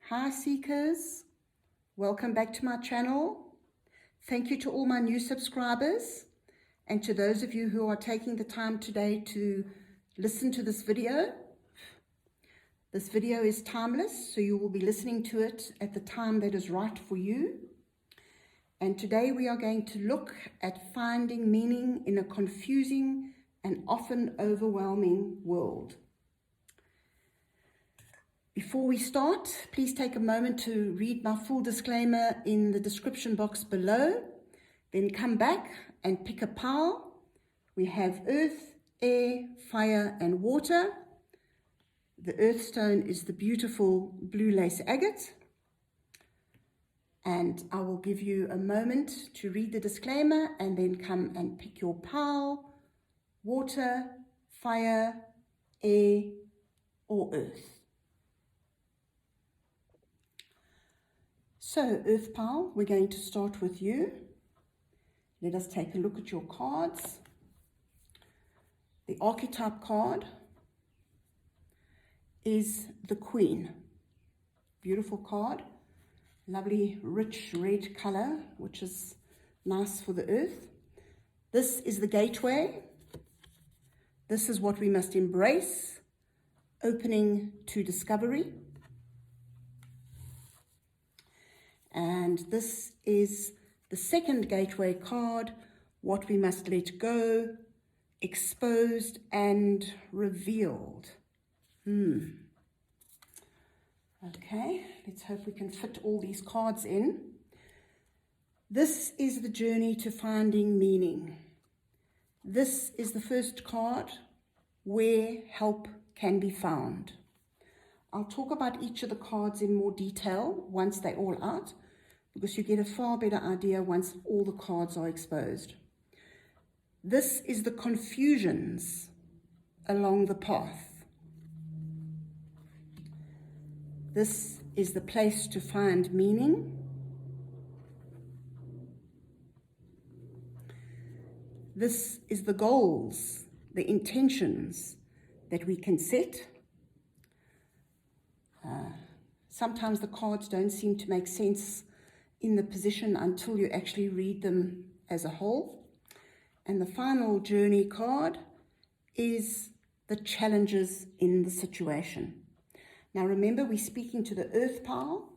Hi Seekers, welcome back to my channel. Thank you to all my new subscribers and to those of you who are taking the time today to listen to this video. This video is timeless, so you will be listening to it at the time that is right for you. And today we are going to look at finding meaning in a confusing and often overwhelming world. Before we start, please take a moment to read my full disclaimer in the description box below. Then come back and pick a pile. We have earth, air, fire, and water. The earth stone is the beautiful blue lace agate. And I will give you a moment to read the disclaimer and then come and pick your pile, water, fire, air, or earth. So, Earth Pile, we're going to start with you. Let us take a look at your cards. The archetype card is the Queen. Beautiful card. Lovely, rich red color, which is nice for the earth. This is the gateway. This is what we must embrace, opening to discovery. And this is the second gateway card, what we must let go, exposed and revealed. Okay, let's hope we can fit all these cards in. This is the journey to finding meaning. This is the first card, where help can be found. I'll talk about each of the cards in more detail once they're all out, because you get a far better idea once all the cards are exposed. This is the confusions along the path. This is the place to find meaning. This is the goals, the intentions that we can set. Sometimes the cards don't seem to make sense in the position until you actually read them as a whole. And the final journey card is the challenges in the situation. Now remember, we're speaking to the earth pile.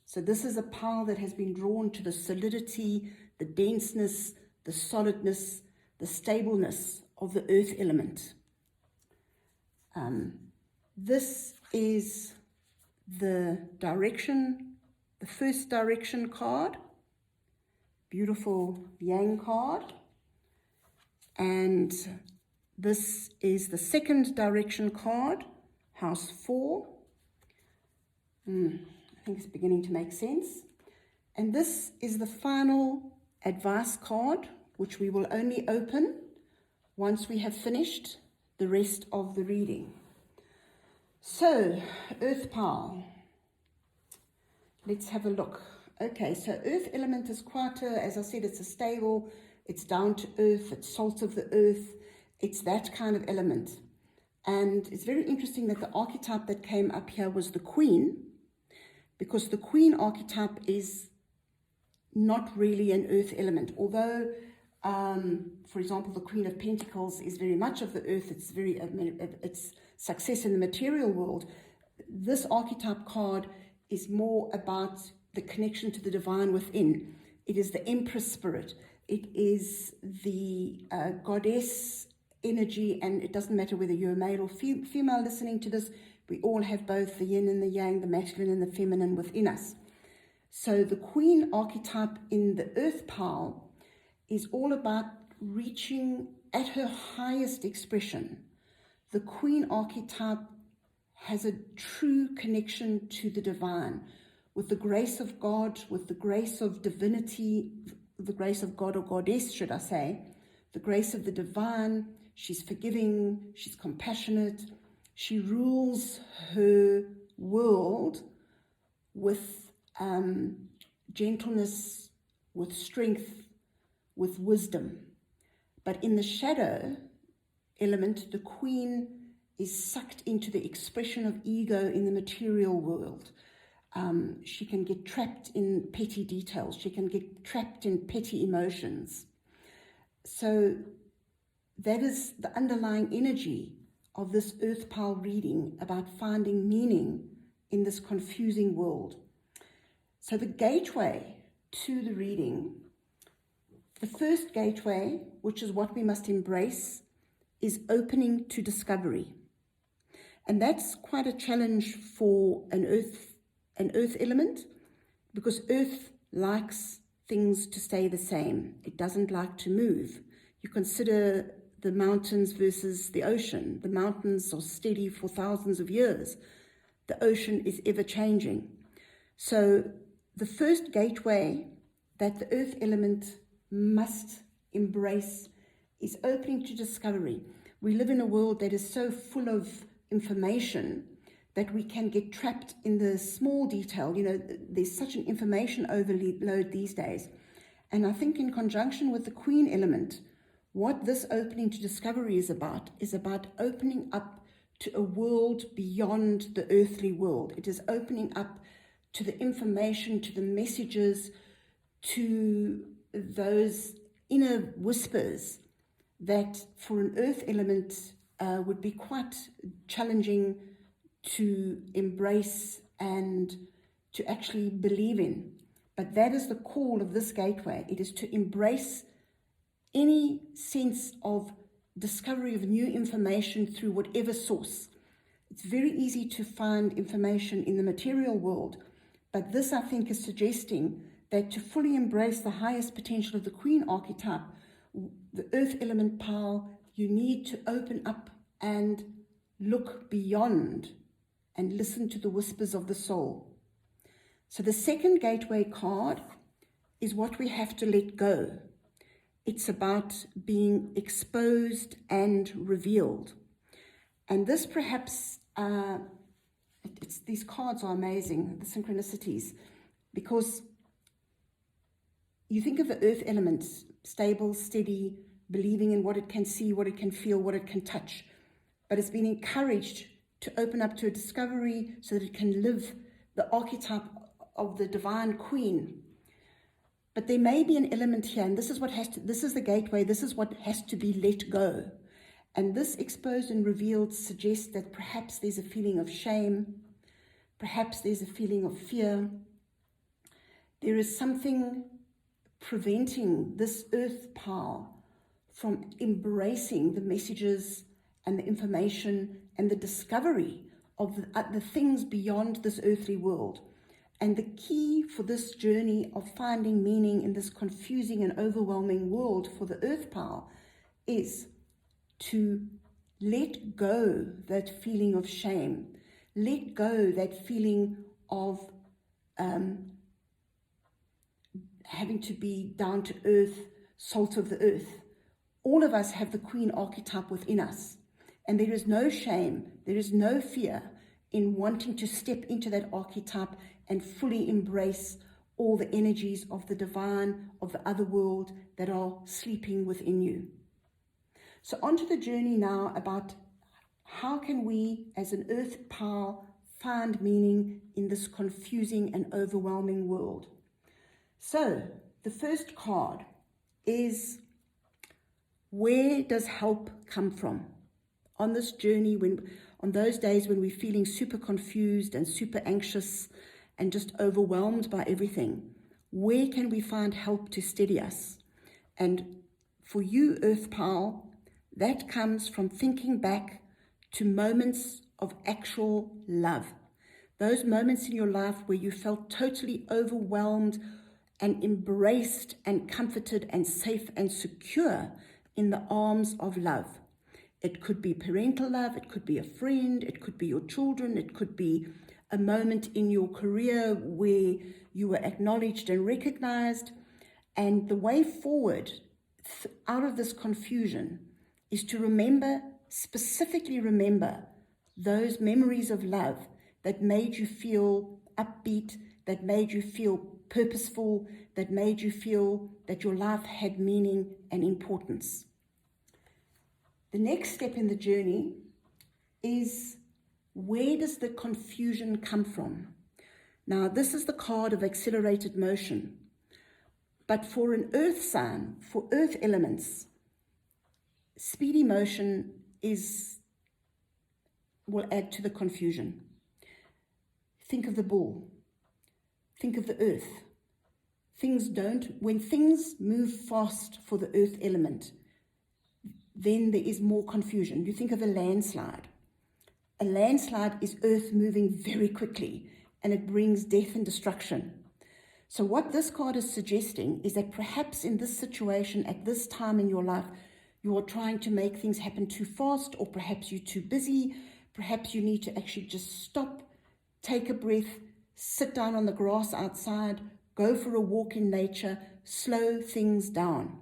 So this is a pile that has been drawn to the solidity, the denseness, the solidness, the stableness of the earth element. This is the direction, the first direction card, beautiful yang card. And this is the second direction card, house 4. I think it's beginning to make sense. And this is the final advice card, which we will only open once we have finished the rest of the reading. So, earth pile. Let's have a look. Okay, so earth element is quite as I said, it's a stable, it's down to earth, it's salt of the earth, it's that kind of element. And it's very interesting that the archetype that came up here was the Queen, because the Queen archetype is not really an earth element, although for example, the Queen of Pentacles is very much of the earth. It's success in the material world. This archetype card is more about the connection to the divine within. It is the Empress spirit. It is the goddess energy, and it doesn't matter whether you're male or female listening to this. We all have both the yin and the yang, the masculine and the feminine within us. So the Queen archetype in the earth pile is all about reaching at her highest expression. The Queen archetype has a true connection to the divine, with the grace of God, with the grace of divinity, the grace of God or goddess, should I say, the grace of the divine. She's forgiving, she's compassionate, she rules her world with gentleness, with strength, with wisdom. But in the shadow element, the Queen is sucked into the expression of ego in the material world. She can get trapped in petty details. She can get trapped in petty emotions. So that is the underlying energy of this Earth Pile reading about finding meaning in this confusing world. So the gateway to the reading, the first gateway, which is what we must embrace, is opening to discovery. And that's quite a challenge for an earth element, because Earth likes things to stay the same. It doesn't like to move. You consider the mountains versus the ocean. The mountains are steady for thousands of years. The ocean is ever changing. So the first gateway that the earth element must embrace is opening to discovery. We live in a world that is so full of information that we can get trapped in the small detail. There's such an information overload these days. And I think in conjunction with the Queen element, what this opening to discovery is about opening up to a world beyond the earthly world. It is opening up to the information, to the messages, to those inner whispers that for an earth element would be quite challenging to embrace and to actually believe in. But that is the call of this gateway. It is to embrace any sense of discovery of new information through whatever source. It's very easy to find information in the material world, but this, I think, is suggesting that to fully embrace the highest potential of the Queen archetype, the earth element pile, you need to open up and look beyond and listen to the whispers of the soul. So the second gateway card is what we have to let go. It's about being exposed and revealed. And this perhaps, these cards are amazing, the synchronicities, because you think of the earth elements, stable, steady, believing in what it can see, what it can feel, what it can touch. But it's been encouraged to open up to a discovery so that it can live the archetype of the divine queen. But there may be an element here, and this is the gateway, this is what has to be let go. And this exposed and revealed suggests that perhaps there's a feeling of shame, perhaps there's a feeling of fear. There is something preventing this earth pile from embracing the messages and the information and the discovery of the things beyond this earthly world. And the key for this journey of finding meaning in this confusing and overwhelming world for the earth pile is to let go that feeling of shame, let go that feeling of having to be down to earth, salt of the earth. All of us have the Queen archetype within us, and there is no shame, there is no fear in wanting to step into that archetype and fully embrace all the energies of the divine, of the other world that are sleeping within you. So onto the journey now about how can we as an earth pile find meaning in this confusing and overwhelming world. So the first card is, where does help come from? On this journey, on those days when we're feeling super confused and super anxious and just overwhelmed by everything, where can we find help to steady us? And for you, Earth Pile, that comes from thinking back to moments of actual love. Those moments in your life where you felt totally overwhelmed and embraced and comforted and safe and secure in the arms of love. It could be parental love, it could be a friend, it could be your children, it could be a moment in your career where you were acknowledged and recognized. And the way forward out of this confusion is to specifically remember those memories of love that made you feel upbeat, that made you feel purposeful, that made you feel that your life had meaning and importance. The next step in the journey is, where does the confusion come from? Now, this is the card of accelerated motion. But for an earth sign, for earth elements, speedy motion will add to the confusion. Think of the bull. Think of the earth. When things move fast for the earth element, then there is more confusion. You think of a landslide. A landslide is earth moving very quickly, and it brings death and destruction. So what this card is suggesting is that perhaps in this situation, at this time in your life, you are trying to make things happen too fast, or perhaps you're too busy. Perhaps you need to actually just stop, take a breath, sit down on the grass outside, go for a walk in nature, slow things down.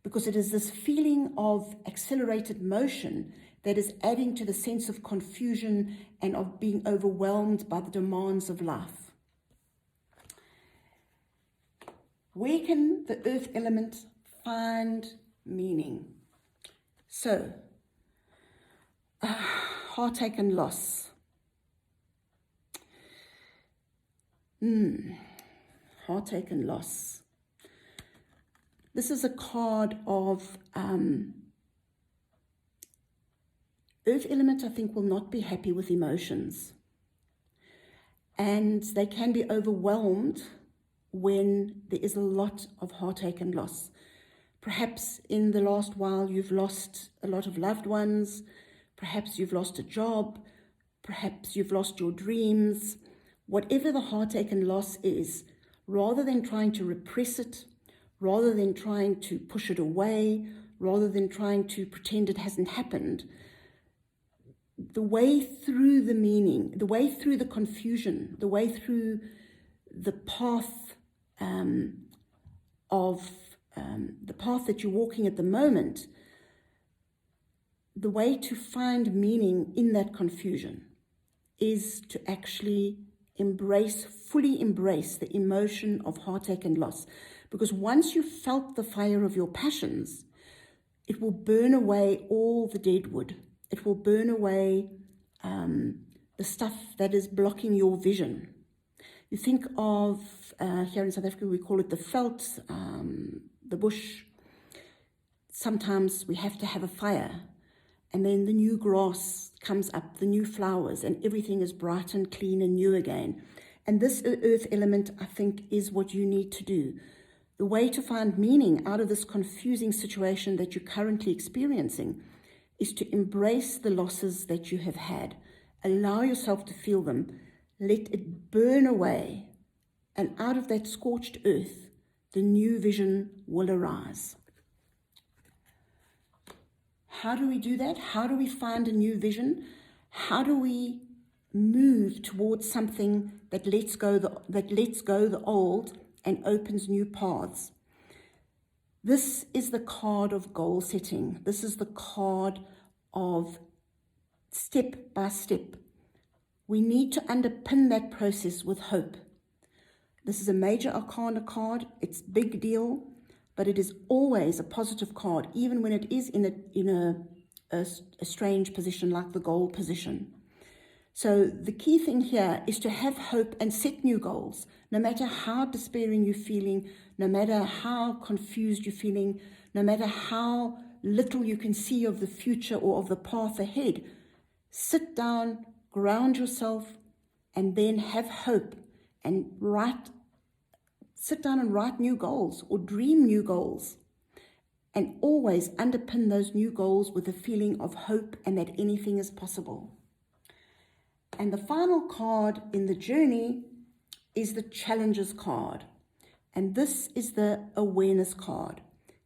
Because it is this feeling of accelerated motion that is adding to the sense of confusion and of being overwhelmed by the demands of life. Where can the earth element find meaning? So, heartache and loss. Heartache and loss. This is a card of earth element, I think, will not be happy with emotions. And they can be overwhelmed when there is a lot of heartache and loss. Perhaps in the last while you've lost a lot of loved ones, perhaps you've lost a job, perhaps you've lost your dreams. Whatever the heartache and loss is, rather than trying to repress it, rather than trying to push it away, rather than trying to pretend it hasn't happened, the way through the meaning, the way through the confusion, the way through the path the path that you're walking at the moment, the way to find meaning in that confusion is to actually fully embrace the emotion of heartache and loss. Because once you've felt the fire of your passions, it will burn away all the dead wood. It will burn away the stuff that is blocking your vision. You think of, here in South Africa, we call it the veld, the bush. Sometimes we have to have a fire, and then the new grass comes up, the new flowers, and everything is bright and clean and new again. And this earth element, I think, is what you need to do. The way to find meaning out of this confusing situation that you're currently experiencing is to embrace the losses that you have had. Allow yourself to feel them. Let it burn away, and out of that scorched earth, the new vision will arise. How do we do that? How do we find a new vision? How do we move towards something that lets go the old and opens new paths? This is the card of goal setting. This is the card of step by step. We need to underpin that process with hope. This is a major arcana card. It's a big deal, but it is always a positive card, even when it is in a strange position like the goal position. So the key thing here is to have hope and set new goals, no matter how despairing you're feeling, no matter how confused you're feeling, no matter how little you can see of the future or of the path ahead. Sit down, ground yourself, and then have hope and sit down and write new goals or dream new goals. And always underpin those new goals with a feeling of hope and that anything is possible. And the final card in the journey is the challenges card. And this is the awareness card.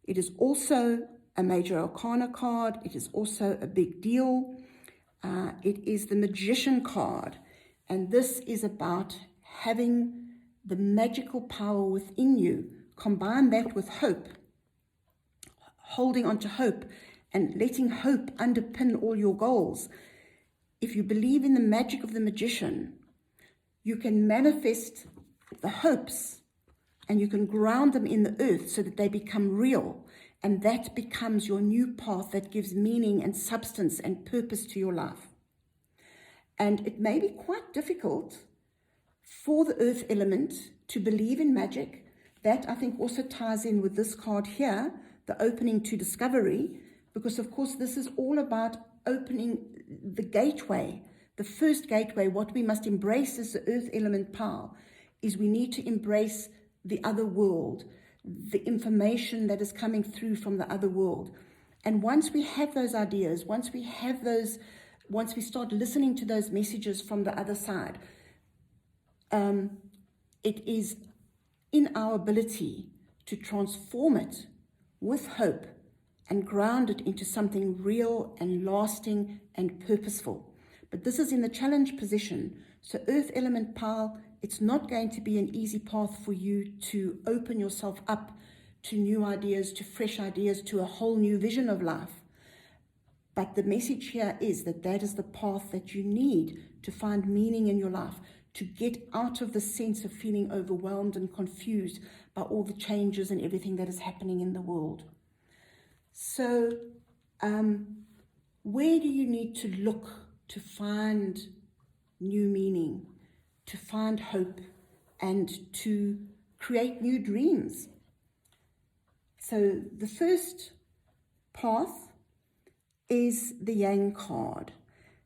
It is also a major arcana card. It is also a big deal. It is the magician card. And this is about having the magical power within you. Combine that with hope. Holding on to hope and letting hope underpin all your goals. If you believe in the magic of the magician, you can manifest the hopes and you can ground them in the earth so that they become real. And that becomes your new path that gives meaning and substance and purpose to your life. And it may be quite difficult for the earth element to believe in magic. That I think also ties in with this card here, the opening to discovery, because of course this is all about opening the gateway, the first gateway. What we must embrace as the earth element power is we need to embrace the other world, the information that is coming through from the other world. And once we have those ideas, once we start listening to those messages from the other side, it is in our ability to transform it with hope and ground it into something real and lasting and purposeful. But this is in the challenge position. So earth element power, it's not going to be an easy path for you to open yourself up to new ideas, to fresh ideas, to a whole new vision of life. But the message here is that that is the path that you need to find meaning in your life, to get out of the sense of feeling overwhelmed and confused by all the changes and everything that is happening in the world. So, where do you need to look to find new meaning, to find hope, and to create new dreams? So, the first path is the Yang card.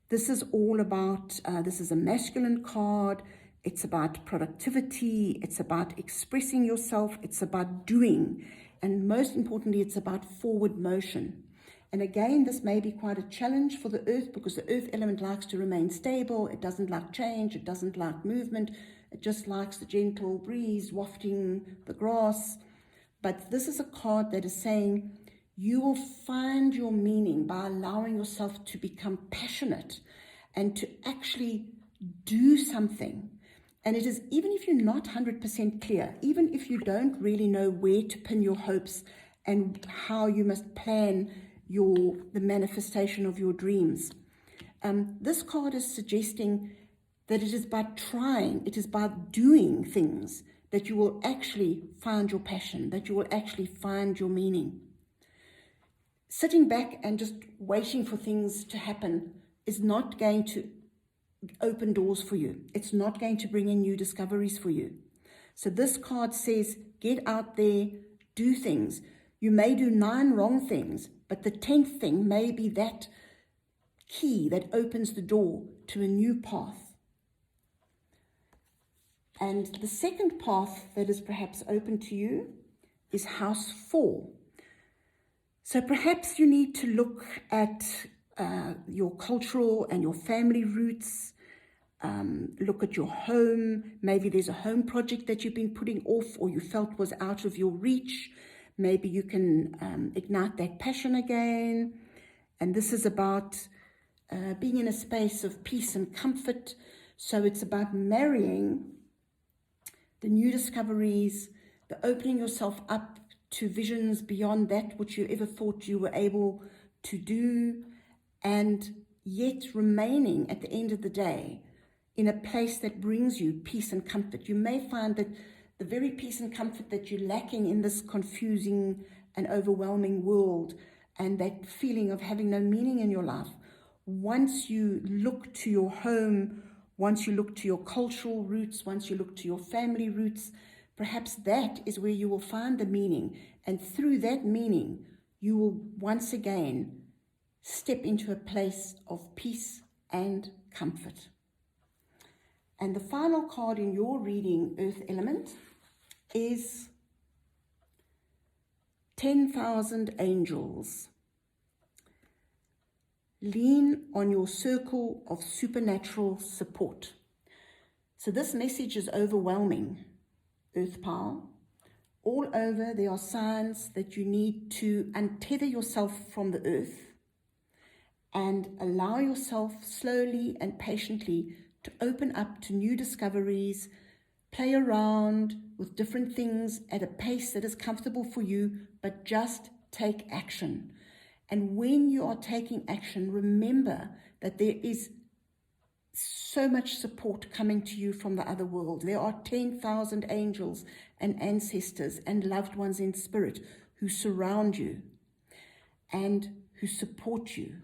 This is all about, this is a masculine card. It's about productivity. It's about expressing yourself. It's about doing. And most importantly, it's about forward motion. And again, this may be quite a challenge for the earth because the earth element likes to remain stable. It doesn't like change. It doesn't like movement. It just likes the gentle breeze wafting the grass. But this is a card that is saying, you will find your meaning by allowing yourself to become passionate and to actually do something. And it is, even if you're not 100% clear, even if you don't really know where to pin your hopes and how you must plan the manifestation of your dreams, this card is suggesting that it is by trying, it is by doing things that you will actually find your passion, that you will actually find your meaning. Sitting back and just waiting for things to happen is not going to open doors for you. It's not going to bring in new discoveries for you. So this card says, get out there, do things. You may do 9 wrong things, but the 10th thing may be that key that opens the door to a new path. And the second path that is perhaps open to you is house 4. So perhaps you need to look at your cultural and your family roots, look at your home. Maybe there's a home project that you've been putting off or you felt was out of your reach. Maybe you can ignite that passion again. And this is about being in a space of peace and comfort. So it's about marrying the new discoveries, the opening yourself up to visions beyond that which you ever thought you were able to do, and yet remaining at the end of the day in a place that brings you peace and comfort. You may find that the very peace and comfort that you're lacking in this confusing and overwhelming world, and that feeling of having no meaning in your life, once you look to your home, once you look to your cultural roots, once you look to your family roots, perhaps that is where you will find the meaning. And through that meaning, you will once again step into a place of peace and comfort. And the final card in your reading, Earth Element, is 10,000 Angels. Lean on your circle of supernatural support. So this message is overwhelming. Earth power. All over there are signs that you need to untether yourself from the earth and allow yourself slowly and patiently to open up to new discoveries, play around with different things at a pace that is comfortable for you, but just take action. And when you are taking action, remember that there is so much support coming to you from the other world. There are 10,000 angels and ancestors and loved ones in spirit who surround you and who support you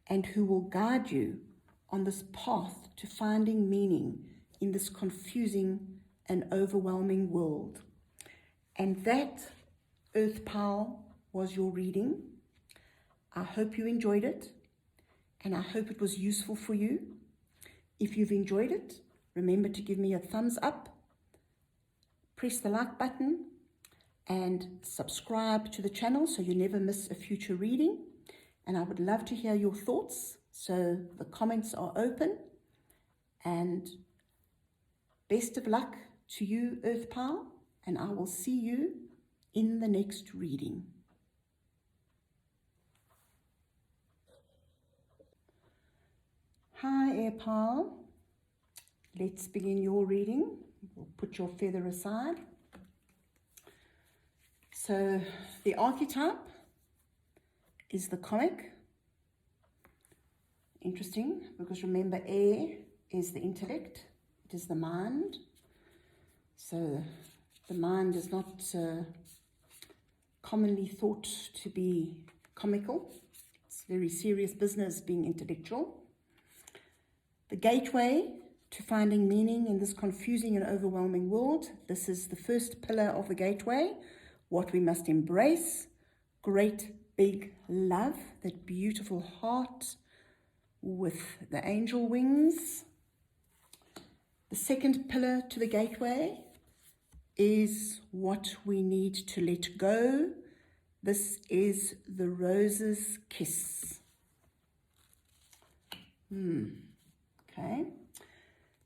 and who will guide you on this path to finding meaning in this confusing and overwhelming world. And that, Earth Pal, was your reading. I hope you enjoyed it, and I hope it was useful for you. If you've enjoyed it, remember to give me a thumbs up, press the like button, and subscribe to the channel so you never miss a future reading. And I would love to hear your thoughts, so the comments are open. And best of luck to you, Earth Pal, and I will see you in the next reading. Hi, Air Pal. Let's begin your reading. We'll put your feather aside. So the archetype is the comic. Interesting, because remember, air is the intellect, it is the mind. So the mind is not commonly thought to be comical. It's very serious business being intellectual. The gateway to finding meaning in this confusing and overwhelming world. This is the first pillar of the gateway, what we must embrace. Great big love, that beautiful heart with the angel wings. The second pillar to the gateway is what we need to let go. This is the rose's kiss. Okay.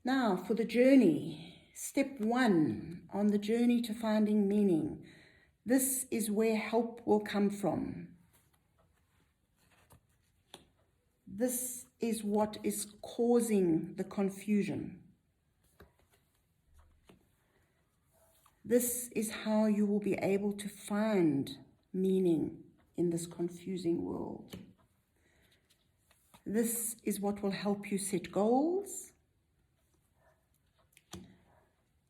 Now for the journey, step 1 on the journey to finding meaning. This is where help will come from. This is what is causing the confusion. This is how you will be able to find meaning in this confusing world. This is what will help you set goals.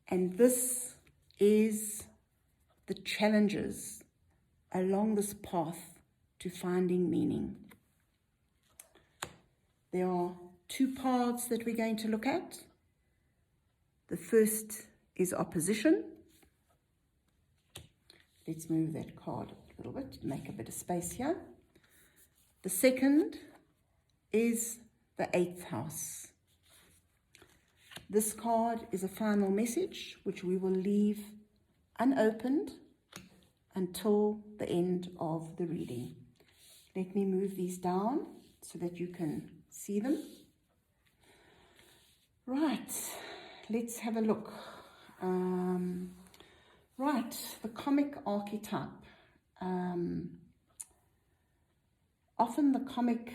And this is the challenges along this path to finding meaning. There are 2 paths that we're going to look at. The first is opposition. Let's move that card a little bit, make a bit of space here. The second is the 8th house. This card is a final message which we will leave unopened until the end of the reading. Let me move these down so that you can see them. Right, let's have a look. Right, the comic archetype. Often the comic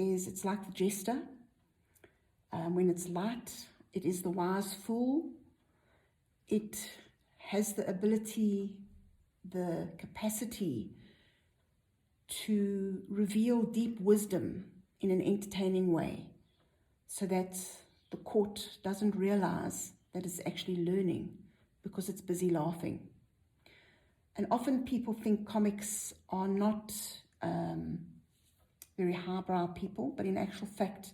it's like the jester. When it's light, it is the wise fool. It has the ability, the capacity to reveal deep wisdom in an entertaining way, so that the court doesn't realize that it's actually learning because it's busy laughing. And often people think comics are not very highbrow people, but in actual fact,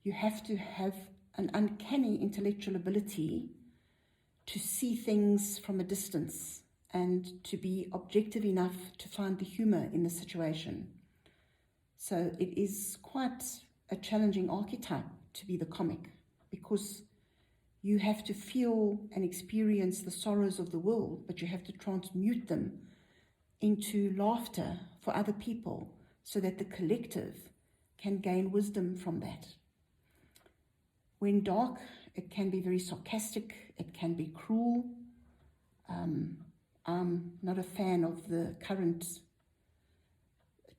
you have to have an uncanny intellectual ability to see things from a distance and to be objective enough to find the humor in the situation. So it is quite a challenging archetype to be the comic, because you have to feel and experience the sorrows of the world, but you have to transmute them into laughter for other people so that the collective can gain wisdom from that. When dark, it can be very sarcastic, it can be cruel. I'm not a fan of the current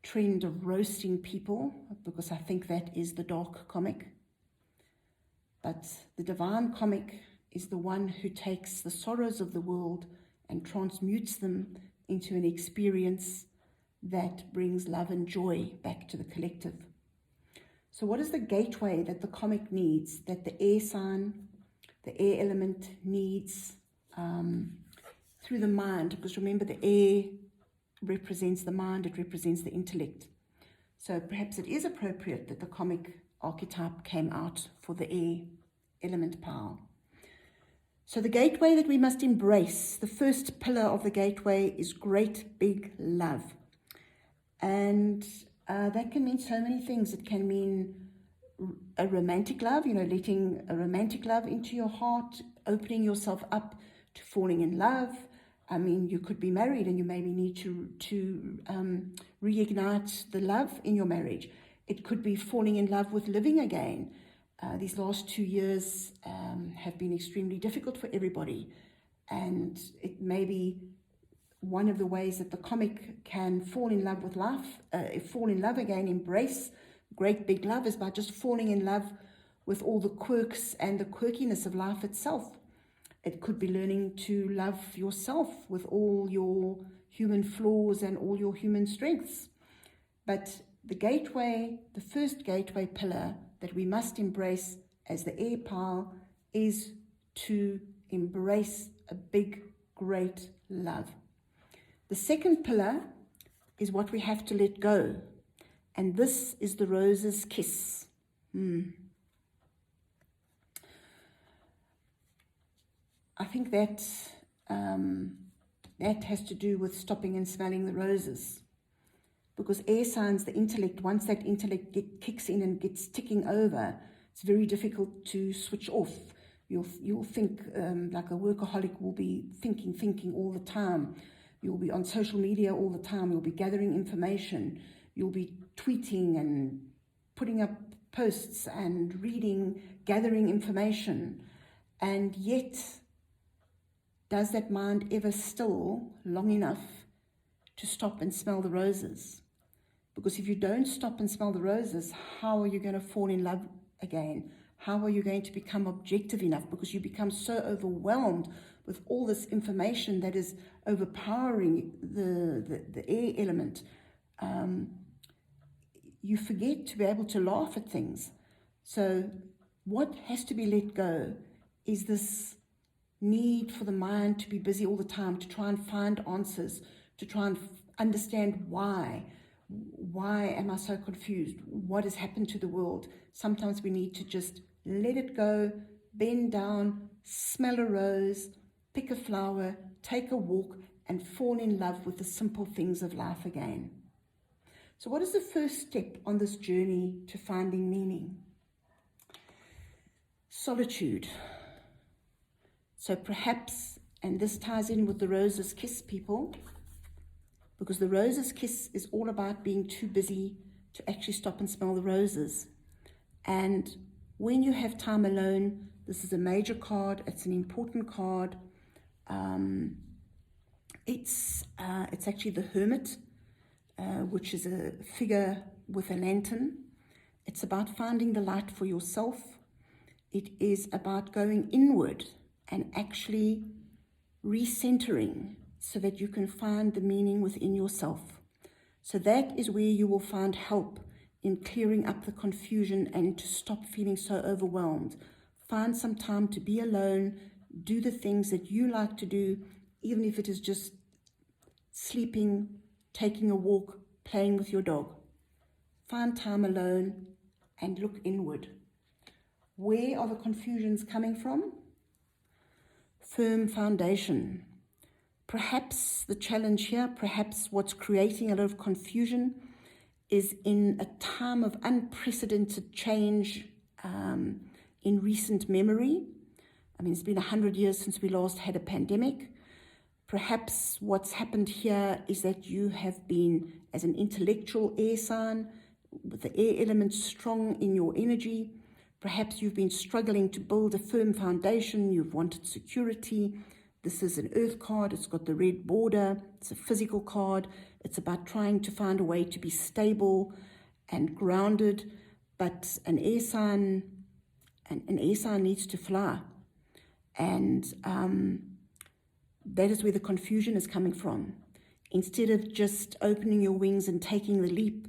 trend of roasting people, because I think that is the dark comic. But the divine comic is the one who takes the sorrows of the world and transmutes them into an experience that brings love and joy back to the collective. So what is the gateway that the comic needs, that the air sign, the air element needs through the mind? Because remember, the air represents the mind, it represents the intellect. So perhaps it is appropriate that the comic archetype came out for the air element power. So the gateway that we must embrace, the first pillar of the gateway, is great big love. And that can mean so many things. It can mean a romantic love, letting a romantic love into your heart, opening yourself up to falling in love. I mean, you could be married and you maybe need to reignite the love in your marriage. It could be falling in love with living again. These last 2 years have been extremely difficult for everybody. And it may be one of the ways that the comic can fall in love with life, fall in love again, embrace great big love, is by just falling in love with all the quirks and the quirkiness of life itself. It could be learning to love yourself with all your human flaws and all your human strengths. But the gateway, the first gateway pillar that we must embrace as the air pile, is to embrace a big, great love. The second pillar is what we have to let go. And this is the rose's kiss. I think that has to do with stopping and smelling the roses. Because air signs, the intellect, once that intellect kicks in and gets ticking over, it's very difficult to switch off. You'll think like a workaholic will be thinking all the time. You'll be on social media all the time. You'll be gathering information. You'll be tweeting and putting up posts and reading, gathering information. And yet, does that mind ever still long enough to stop and smell the roses? Because if you don't stop and smell the roses, how are you going to fall in love again? How are you going to become objective enough? Because you become so overwhelmed with all this information that is overpowering the air element. You forget to be able to laugh at things. So what has to be let go is this need for the mind to be busy all the time, to try and find answers, to try and understand why. Why am I so confused? What has happened to the world? Sometimes we need to just let it go, bend down, smell a rose, pick a flower, take a walk, and fall in love with the simple things of life again. So what is the first step on this journey to finding meaning? Solitude. So perhaps, and this ties in with the rose's kiss, people, because the rose's kiss is all about being too busy to actually stop and smell the roses. And when you have time alone, this is a major card, it's an important card. It's actually the Hermit, which is a figure with a lantern. It's about finding the light for yourself. It is about going inward and actually recentering so that you can find the meaning within yourself. So that is where you will find help in clearing up the confusion and to stop feeling so overwhelmed. Find some time to be alone, do the things that you like to do, even if it is just sleeping, taking a walk, playing with your dog. Find time alone and look inward. Where are the confusions coming from? Firm foundation. Perhaps the challenge here, perhaps what's creating a lot of confusion is in a time of unprecedented change in recent memory. I mean, it's been 100 years since we last had a pandemic. Perhaps what's happened here is that you have been, as an intellectual air sign, with the air element strong in your energy, perhaps you've been struggling to build a firm foundation, you've wanted security. This is an earth card, it's got the red border, it's a physical card, it's about trying to find a way to be stable and grounded, but an air sign needs to fly. And that is where the confusion is coming from. Instead of just opening your wings and taking the leap,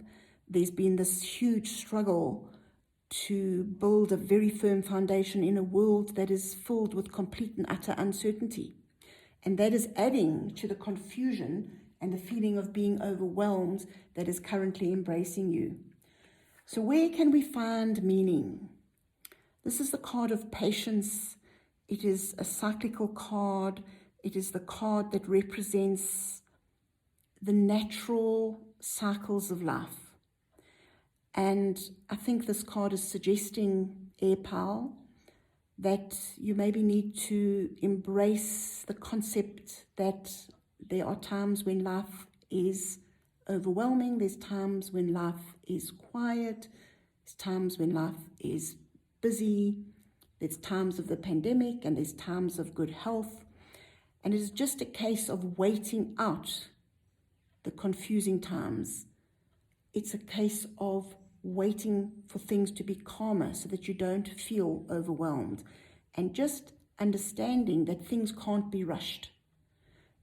there's been this huge struggle to build a very firm foundation in a world that is filled with complete and utter uncertainty. And that is adding to the confusion and the feeling of being overwhelmed that is currently embracing you. So where can we find meaning? This is the card of patience. It is a cyclical card. It is the card that represents the natural cycles of life. And I think this card is suggesting, Air Pal, that you maybe need to embrace the concept that there are times when life is overwhelming, there's times when life is quiet, there's times when life is busy, there's times of the pandemic, and there's times of good health. And it is just a case of waiting out the confusing times. It's a case of waiting for things to be calmer so that you don't feel overwhelmed, and just understanding that things can't be rushed,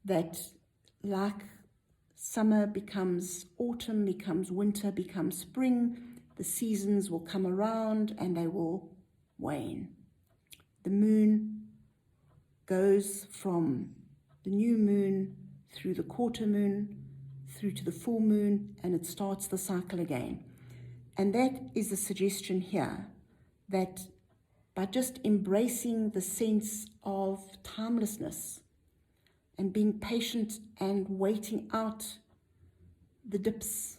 that like summer becomes autumn, becomes winter, becomes spring, the seasons will come around and they will wane. The moon goes from the new moon through the quarter moon, through to the full moon, and it starts the cycle again. And that is the suggestion here, that by just embracing the sense of timelessness and being patient and waiting out the dips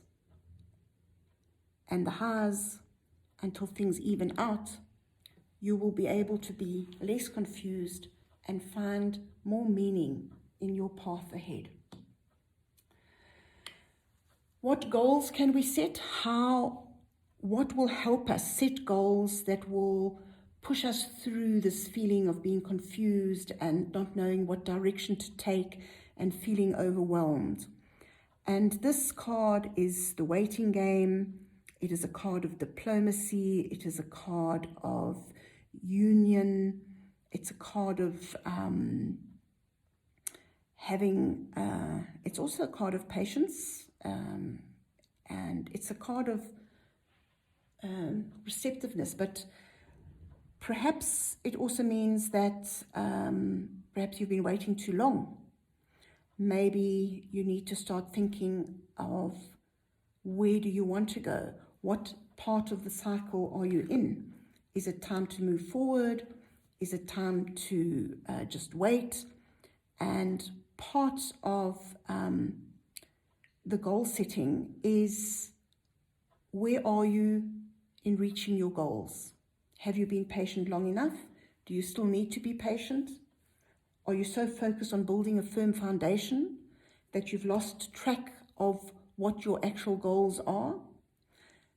and the highs until things even out, you will be able to be less confused and find more meaning in your path ahead. What goals can we set? What will help us set goals that will push us through this feeling of being confused and not knowing what direction to take and feeling overwhelmed? And this card is the waiting game. It is a card of diplomacy. It is a card of union. It's a card of it's also a card of patience. And it's a card of receptiveness, but perhaps it also means that perhaps you've been waiting too long. Maybe you need to start thinking of, where do you want to go? What part of the cycle are you in? Is it time to move forward? Is it time to just wait? And part of the goal setting is, where are you in reaching your goals? Have you been patient long enough? Do you still need to be patient? Are you so focused on building a firm foundation that you've lost track of what your actual goals are?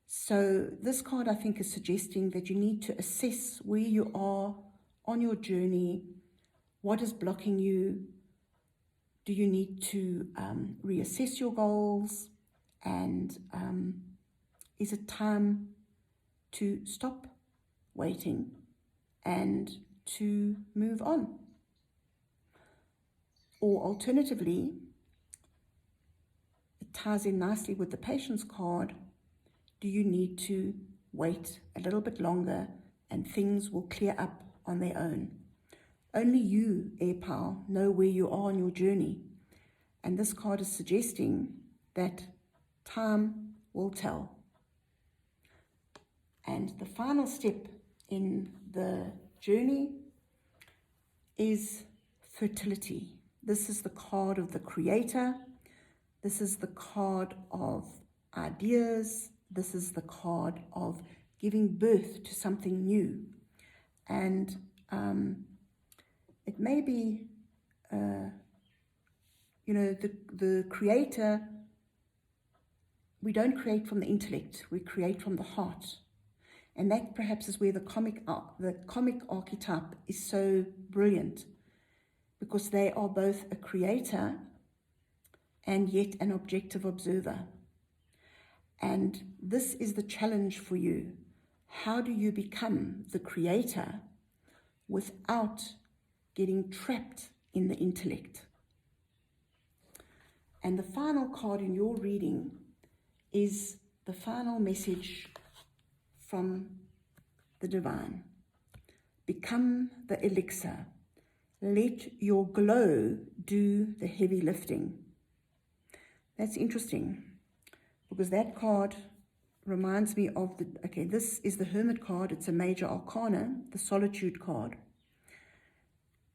So this card, I think, is suggesting that you need to assess where you are on your journey. What is blocking you? Do you need to reassess your goals? And is it time to stop waiting and to move on? Or alternatively, it ties in nicely with the patience card. Do you need to wait a little bit longer and things will clear up on their own? Only you, Air Pal, know where you are on your journey. And this card is suggesting that time will tell. And the final step in the journey is fertility. This is the card of the creator. This is the card of ideas. This is the card of giving birth to something new. And it may be, the creator, we don't create from the intellect, we create from the heart. And that perhaps is where the comic archetype is so brilliant, because they are both a creator and yet an objective observer. And this is the challenge for you. How do you become the creator without getting trapped in the intellect? And the final card in your reading is the final message from the divine. Become the elixir. Let your glow do the heavy lifting. That's interesting, because that card reminds me of this is the Hermit card. It's a major arcana, the Solitude card.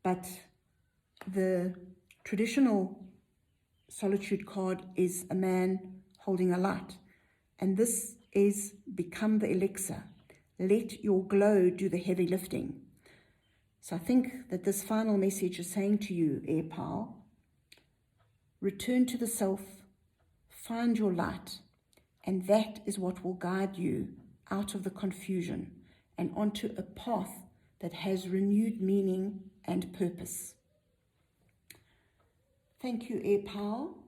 But the traditional Solitude card is a man holding a light. And this is become the elixir. Let your glow do the heavy lifting. So I think that this final message is saying to you, Air Pal, return to the self, find your light, and that is what will guide you out of the confusion and onto a path that has renewed meaning and purpose. Thank you, Air Pal.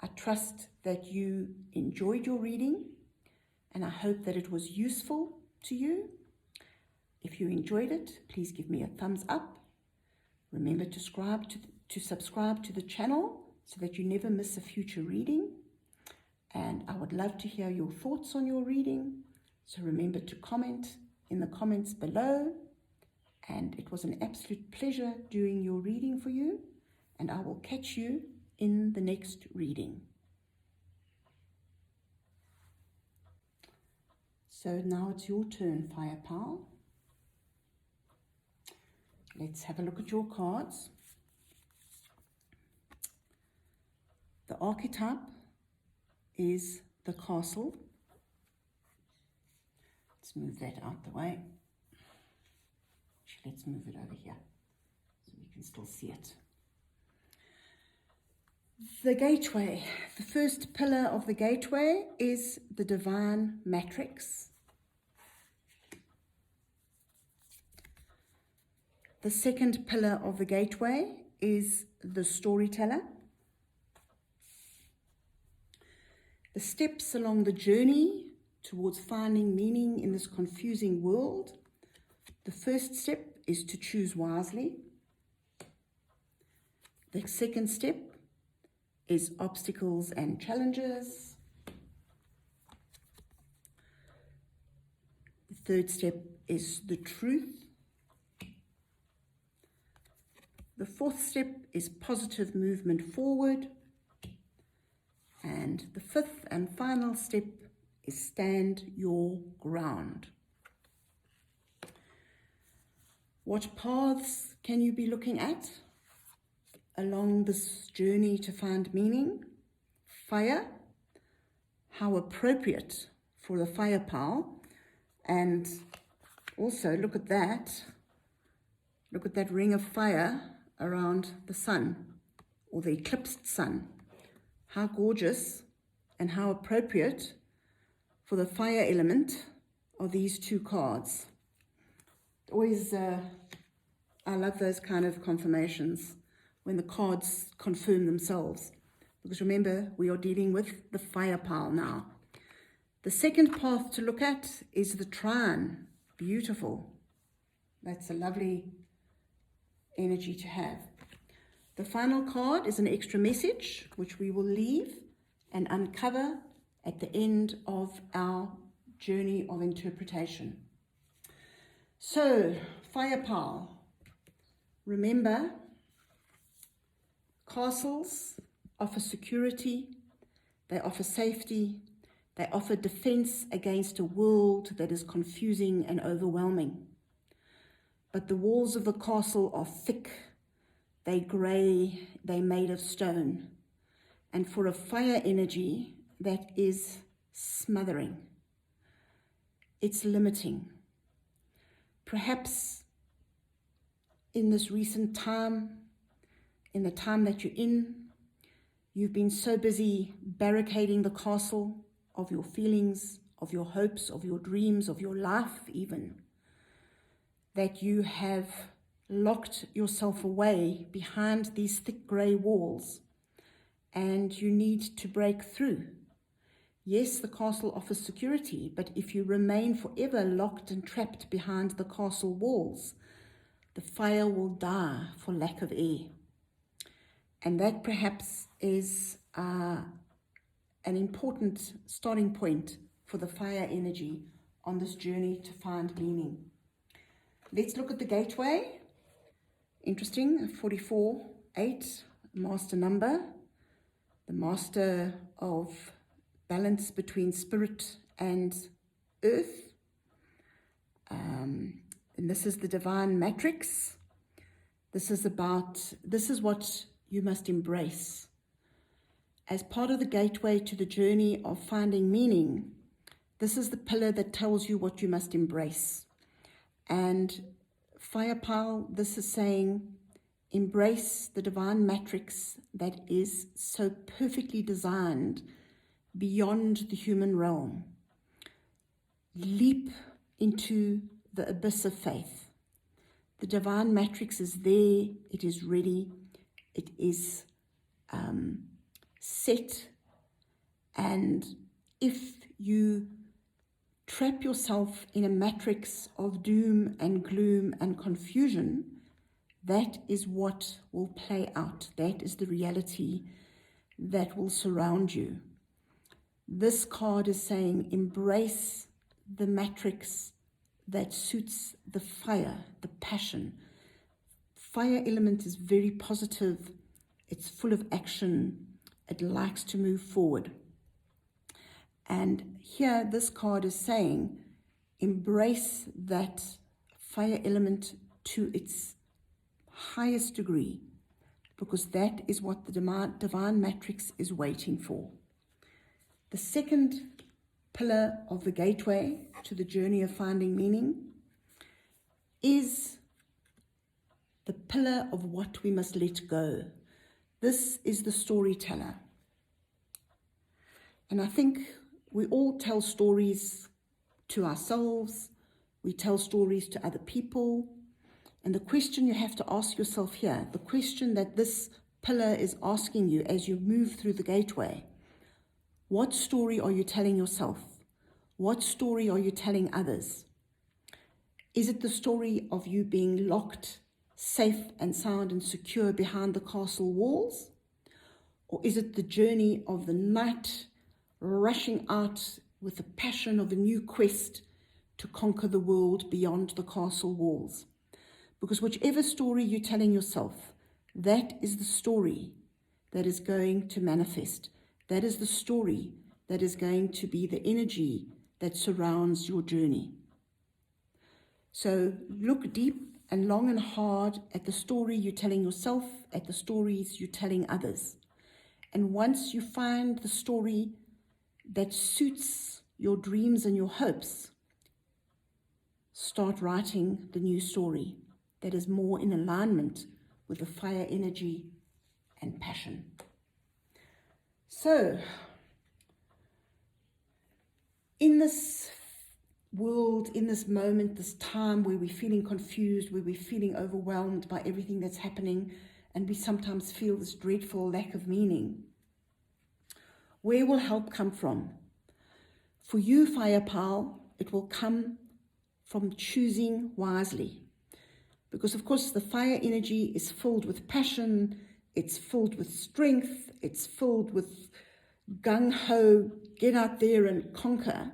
I trust that you enjoyed your reading, and I hope that it was useful to you. If you enjoyed it, please give me a thumbs up. Remember to subscribe to the channel so that you never miss a future reading. And I would love to hear your thoughts on your reading. So remember to comment in the comments below. And it was an absolute pleasure doing your reading for you. And I will catch you in the next reading. So now it's your turn, Fire Pal. Let's have a look at your cards. The archetype is the castle. Let's move that out the way. Actually, let's move it over here so we can still see it. The gateway. The first pillar of the gateway is the divine matrix. The second pillar of the gateway is the storyteller. The steps along the journey towards finding meaning in this confusing world. The first step is to choose wisely. The second step is obstacles and challenges. The third step is the truth. The fourth step is positive movement forward. And the fifth and final step is stand your ground. What paths can you be looking at along this journey to find meaning? Fire, how appropriate for the Fire Pal. And also look at that ring of fire around the sun, or the eclipsed sun. How gorgeous and how appropriate for the fire element are these two cards. Always, I love those kind of confirmations when the cards confirm themselves. Because remember, we are dealing with the Fire Pal now. The second path to look at is the Trine. Beautiful. That's a lovely energy to have. The final card is an extra message, which we will leave and uncover at the end of our journey of interpretation. So, Fire Pal, remember, castles offer security, they offer safety, they offer defense against a world that is confusing and overwhelming. But the walls of the castle are thick, they're grey, they're made of stone. And for a fire energy, that is smothering. It's limiting. Perhaps in this recent time, in the time that you're in, you've been so busy barricading the castle of your feelings, of your hopes, of your dreams, of your life even, that you have locked yourself away behind these thick grey walls, and you need to break through. Yes, the castle offers security, but if you remain forever locked and trapped behind the castle walls, the fire will die for lack of air. And that perhaps is an important starting point for the fire energy on this journey to find meaning. Let's look at the gateway. Interesting, 44-8, master number, the master of balance between spirit and earth. And this is the divine matrix. This is what you must embrace. As part of the gateway to the journey of finding meaning, this is the pillar that tells you what you must embrace. And Fire Pile, this is saying, embrace the divine matrix that is so perfectly designed beyond the human realm. Leap into the abyss of faith. The divine matrix is there, it is ready, it is set, and if you trap yourself in a matrix of doom and gloom and confusion, that is what will play out. That is the reality that will surround you. This card is saying, embrace the matrix that suits the fire, the passion. Fire element is very positive. It's full of action. It likes to move forward. And here this card is saying, embrace that fire element to its highest degree, because that is what the divine matrix is waiting for. The second pillar of the gateway to the journey of finding meaning is the pillar of what we must let go. This is the storyteller. And I think we all tell stories to ourselves, we tell stories to other people, and the question you have to ask yourself here, the question that this pillar is asking you as you move through the gateway, what story are you telling yourself? What story are you telling others? Is it the story of you being locked, safe and sound and secure behind the castle walls? Or is it the journey of the knight rushing out with the passion of a new quest to conquer the world beyond the castle walls? Because whichever story you're telling yourself, that is the story that is going to manifest. That is the story that is going to be the energy that surrounds your journey. So look deep and long and hard at the story you're telling yourself, at the stories you're telling others. And once you find the story that suits your dreams and your hopes, start writing the new story that is more in alignment with the fire energy and passion. So, in this world, in this moment, this time where we're feeling confused, where we're feeling overwhelmed by everything that's happening, and we sometimes feel this dreadful lack of meaning, where will help come from? For you, Fire Pile, it will come from choosing wisely. Because, of course, the fire energy is filled with passion, it's filled with strength, it's filled with gung-ho, get out there and conquer.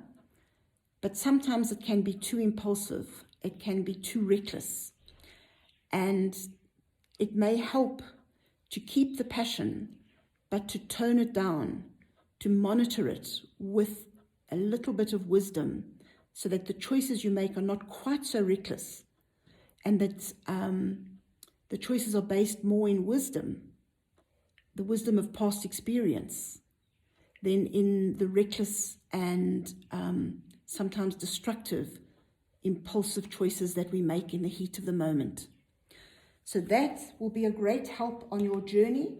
But sometimes it can be too impulsive, it can be too reckless. And it may help to keep the passion, but to tone it down, to monitor it with a little bit of wisdom, so that the choices you make are not quite so reckless, and that the choices are based more in wisdom, the wisdom of past experience, than in the reckless and sometimes destructive, impulsive choices that we make in the heat of the moment. So that will be a great help on your journey,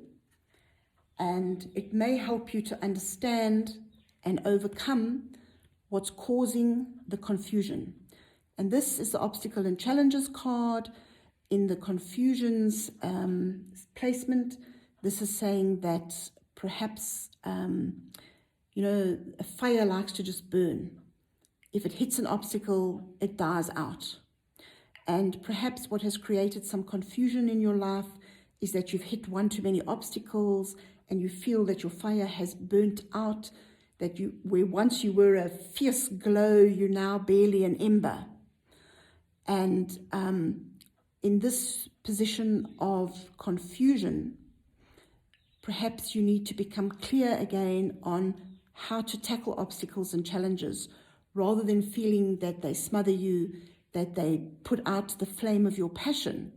and it may help you to understand and overcome what's causing the confusion. And this is the obstacle and challenges card. In the confusions placement, this is saying that perhaps, a fire likes to just burn. If it hits an obstacle, it dies out. And perhaps what has created some confusion in your life is that you've hit one too many obstacles and you feel that your fire has burnt out, that where once you were a fierce glow, you're now barely an ember. And in this position of confusion, perhaps you need to become clear again on how to tackle obstacles and challenges rather than feeling that they smother you, that they put out the flame of your passion.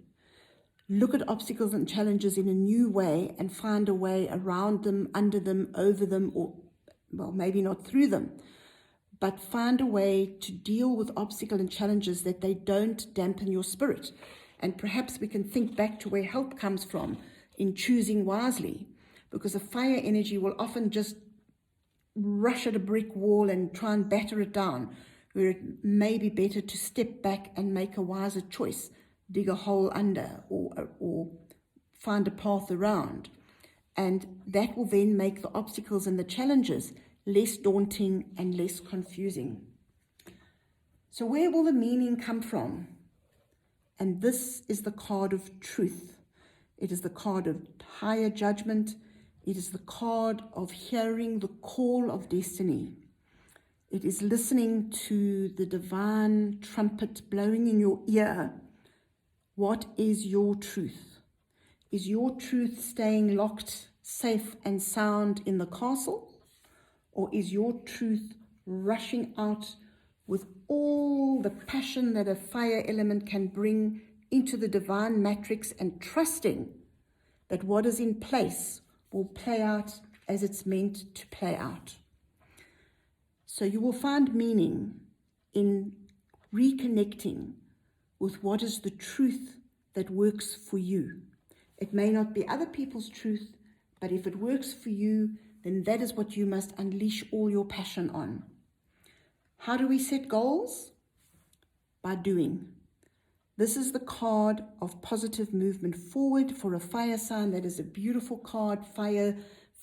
Look at obstacles and challenges in a new way and find a way around them, under them, over them, or, well, maybe not through them, but find a way to deal with obstacles and challenges that they don't dampen your spirit. And perhaps we can think back to where help comes from in choosing wisely, because a fire energy will often just rush at a brick wall and try and batter it down, where it may be better to step back and make a wiser choice, dig a hole under, or find a path around. And that will then make the obstacles and the challenges less daunting and less confusing. So where will the meaning come from? And this is the card of truth. It is the card of higher judgment. It is the card of hearing the call of destiny. It is listening to the divine trumpet blowing in your ear. What is your truth? Is your truth staying locked, safe and sound in the castle? Or is your truth rushing out with all the passion that a fire element can bring into the divine matrix and trusting that what is in place will play out as it's meant to play out? So you will find meaning in reconnecting with what is the truth that works for you. It may not be other people's truth, but if it works for you, then that is what you must unleash all your passion on. How do we set goals? By doing. This is the card of positive movement forward for a fire sign. That is a beautiful card. Fire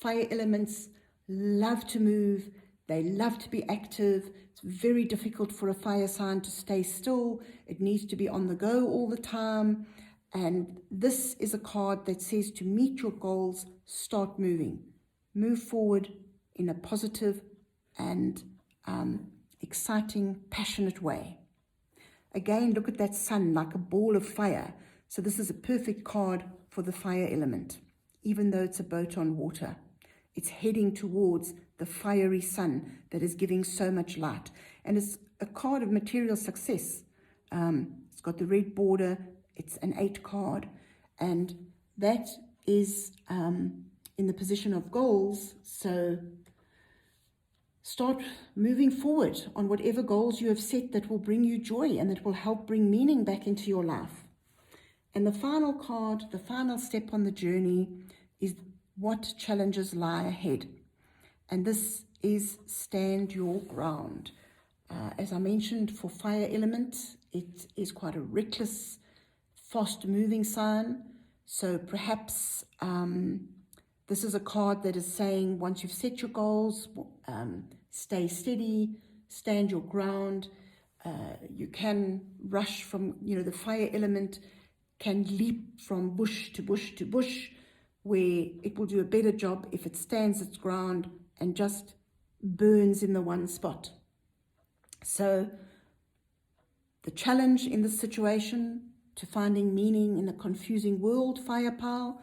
elements love to move. They love to be active. It's very difficult for a fire sign to stay still. It needs to be on the go all the time. And this is a card that says to meet your goals, start moving. Move forward in a positive and exciting, passionate way. Again, look at that sun like a ball of fire. So this is a perfect card for the fire element, even though it's a boat on water. It's heading towards the fiery sun that is giving so much light. And it's a card of material success. It's got the red border. It's an 8 card. And that is in the position of goals. So start moving forward on whatever goals you have set that will bring you joy and that will help bring meaning back into your life. And the final card, the final step on the journey, is what challenges lie ahead. And this is stand your ground. As I mentioned, for fire element, it is quite a reckless, fast-moving sign. So perhaps this is a card that is saying once you've set your goals, stay steady, stand your ground. You can rush from, the fire element can leap from bush to bush to bush, where it will do a better job if it stands its ground and just burns in the one spot. So the challenge in this situation to finding meaning in a confusing world, fire pal,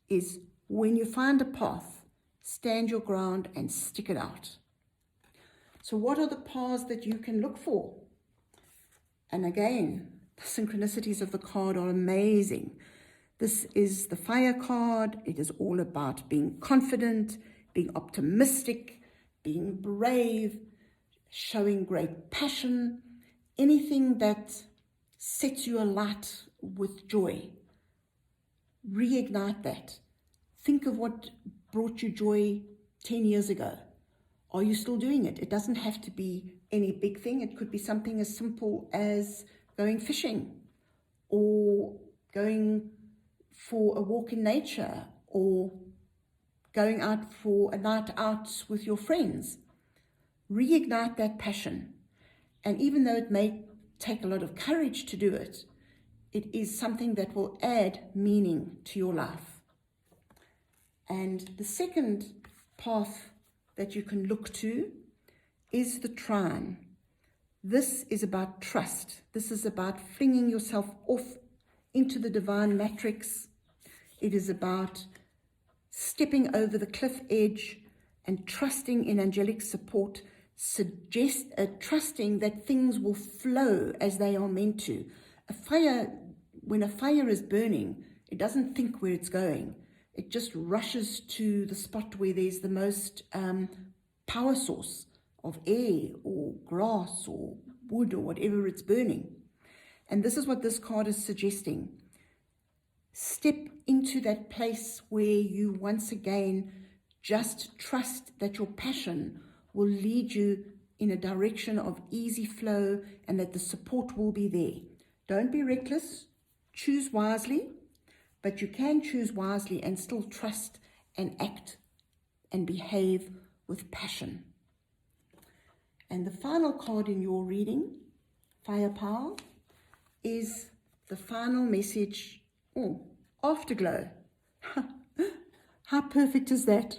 is when you find a path, stand your ground and stick it out. So what are the paths that you can look for? And again, the synchronicities of the card are amazing. This is the fire card. It is all about being confident, being optimistic, being brave, showing great passion, anything that sets you alight with joy. Reignite that. Think of what brought you joy 10 years ago. Are you still doing it? It doesn't have to be any big thing. It could be something as simple as going fishing or going for a walk in nature or going out for a night out with your friends. Reignite that passion. And even though it may take a lot of courage to do it, it is something that will add meaning to your life. And the second path that you can look to is the trine. This is about trust. This is about flinging yourself off into the divine matrix. It is about stepping over the cliff edge and trusting in angelic support, trusting that things will flow as they are meant to. When a fire is burning, it doesn't think where it's going. It just rushes to the spot where there's the most power source of air or grass or wood or whatever it's burning. And this is what this card is suggesting. Step into that place where you once again just trust that your passion will lead you in a direction of easy flow and that the support will be there. Don't be reckless. Choose wisely, but you can choose wisely and still trust and act and behave with passion. And the final card in your reading, Firepower, is the final message, Afterglow. How perfect is that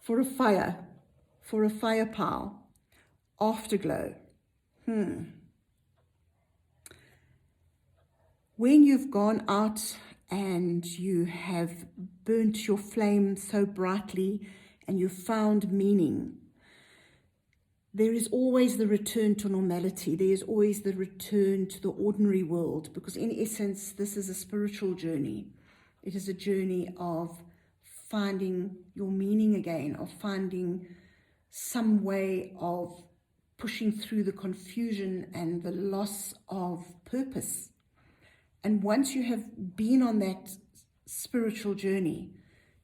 for a firepower? Afterglow. When you've gone out and you have burnt your flame so brightly and you've found meaning, there is always the return to normality. There is always the return to the ordinary world, because in essence, this is a spiritual journey. It is a journey of finding your meaning again, of finding some way of pushing through the confusion and the loss of purpose. And once you have been on that spiritual journey,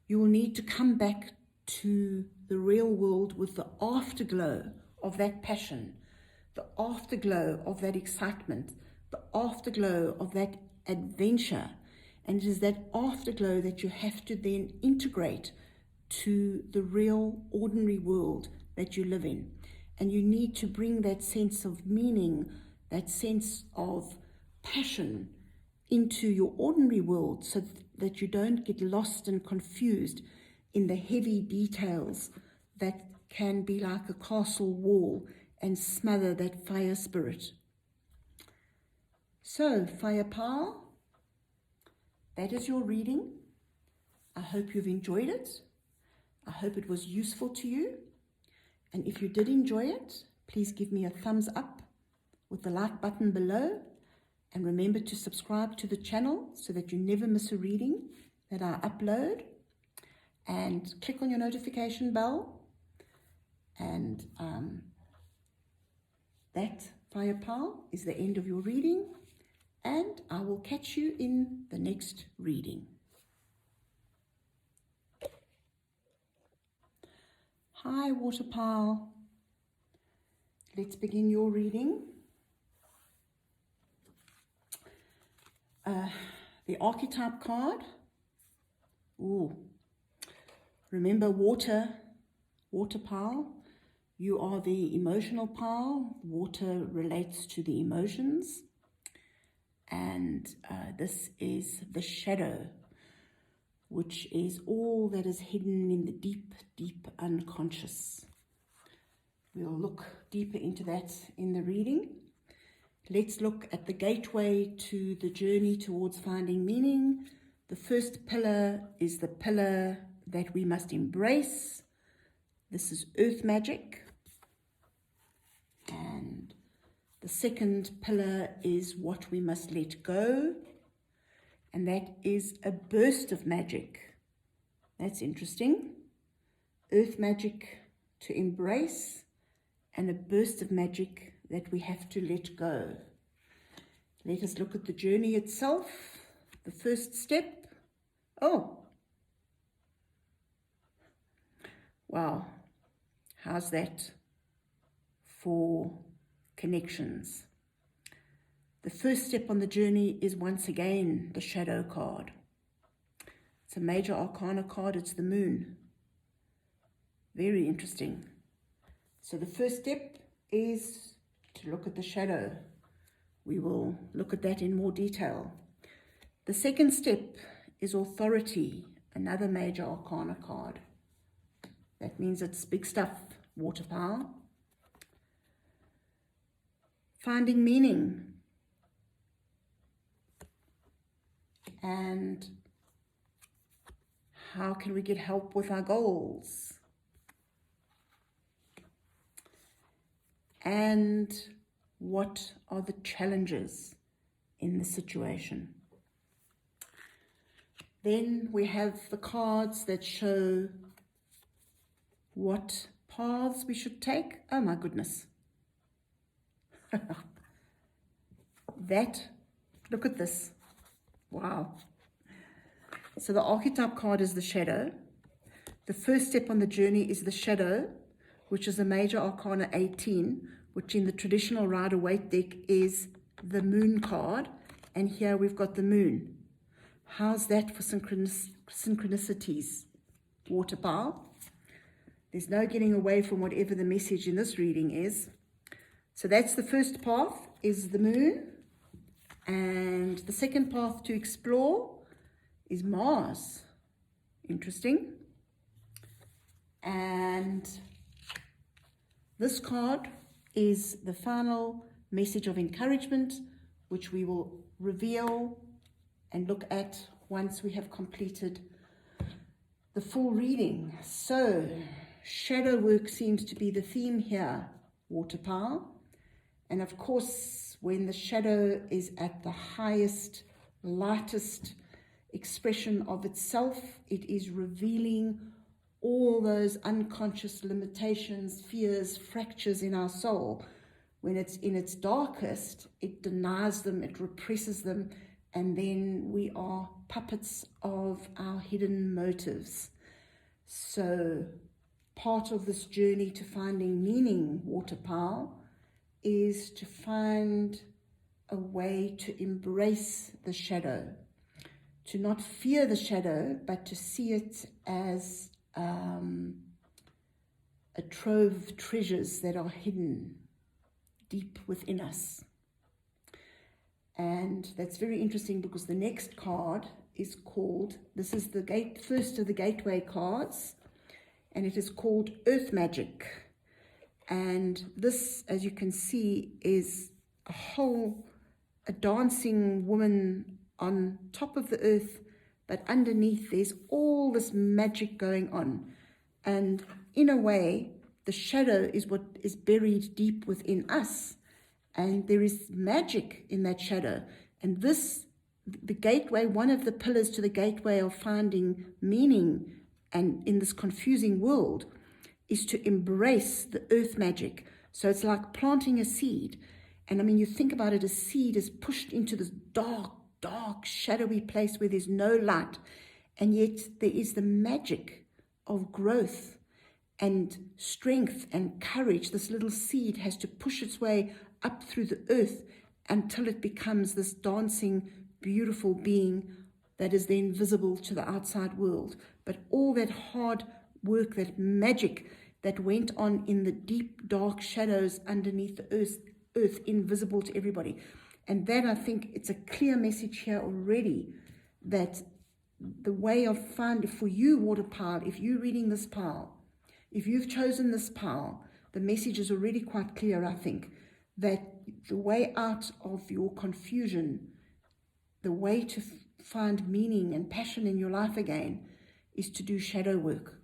you will need to come back to the real world with the afterglow of that passion, the afterglow of that excitement, the afterglow of that adventure. And it is that afterglow that you have to then integrate to the real ordinary world that you live in. And you need to bring that sense of meaning, that sense of passion into your ordinary world, so that you don't get lost and confused in the heavy details that can be like a castle wall and smother that fire spirit. So, Firepower, that is your reading. I hope you've enjoyed it. I hope it was useful to you. And if you did enjoy it, please give me a thumbs up with the like button below. And remember to subscribe to the channel so that you never miss a reading that I upload. And click on your notification bell. And that, Firepower, is the end of your reading. And I will catch you in the next reading. Hi, Waterpile. Let's begin your reading. The archetype card. Ooh. Remember, Waterpile. You are the emotional pile. Water relates to the emotions. And this is the shadow, which is all that is hidden in the deep, deep unconscious. We'll look deeper into that in the reading. Let's look at the gateway to the journey towards finding meaning. The first pillar is the pillar that we must embrace. This is earth magic. And the second pillar is what we must let go. And that is a burst of magic. That's interesting. Earth magic to embrace and a burst of magic that we have to let go. Let us look at the journey itself. The first step. Oh. Wow. How's that for connections? The first step on the journey is once again the shadow card. It's a major arcana card. It's the moon. Very interesting. So the first step is to look at the shadow. We will look at that in more detail. The second step is authority, another major arcana card. That means it's big stuff, Waterpower. Finding meaning. And how can we get help with our goals? and what are the challenges in the situation. Then we have the cards that show what paths we should take. Oh my goodness. Look at this. Wow. So the archetype card is the shadow. The first step on the journey is the shadow, which is a major arcana 18, which in the traditional Rider-Waite deck is the moon card. And here we've got the moon. How's that for synchronicities? Water power. There's no getting away from whatever the message in this reading is. So that's the first path, is the moon. And the second path to explore is Mars. Interesting. And this card is the final message of encouragement, which we will reveal and look at once we have completed the full reading. So, shadow work seems to be the theme here, water power. And of course, when the shadow is at the highest, lightest expression of itself, it is revealing all those unconscious limitations, fears, fractures in our soul. When it's in its darkest, it denies them, it represses them, and then we are puppets of our hidden motives. So part of this journey to finding meaning, water power, is to find a way to embrace the shadow, to not fear the shadow, but to see it as a trove of treasures that are hidden deep within us. And that's very interesting because the next card is called, this is the first of the gateway cards, and it is called Earth Magic. And this, as you can see, is a dancing woman on top of the earth, but underneath there's all this magic going on. And in a way, the shadow is what is buried deep within us. And there is magic in that shadow. And the gateway, one of the pillars to the gateway of finding meaning and in this confusing world, is to embrace the earth magic. So it's like planting a seed. And I mean, you think about it, a seed is pushed into this dark, shadowy place where there's no light. And yet there is the magic of growth and strength and courage. This little seed has to push its way up through the earth until it becomes this dancing, beautiful being that is then visible to the outside world. But all that hard work, that magic that went on in the deep, dark shadows underneath the earth, invisible to everybody. And that, I think, it's a clear message here already, that the way of finding, for you, water power, if you're reading this power, if you've chosen this power, the message is already quite clear, I think, that the way out of your confusion, the way to find meaning and passion in your life again, is to do shadow work.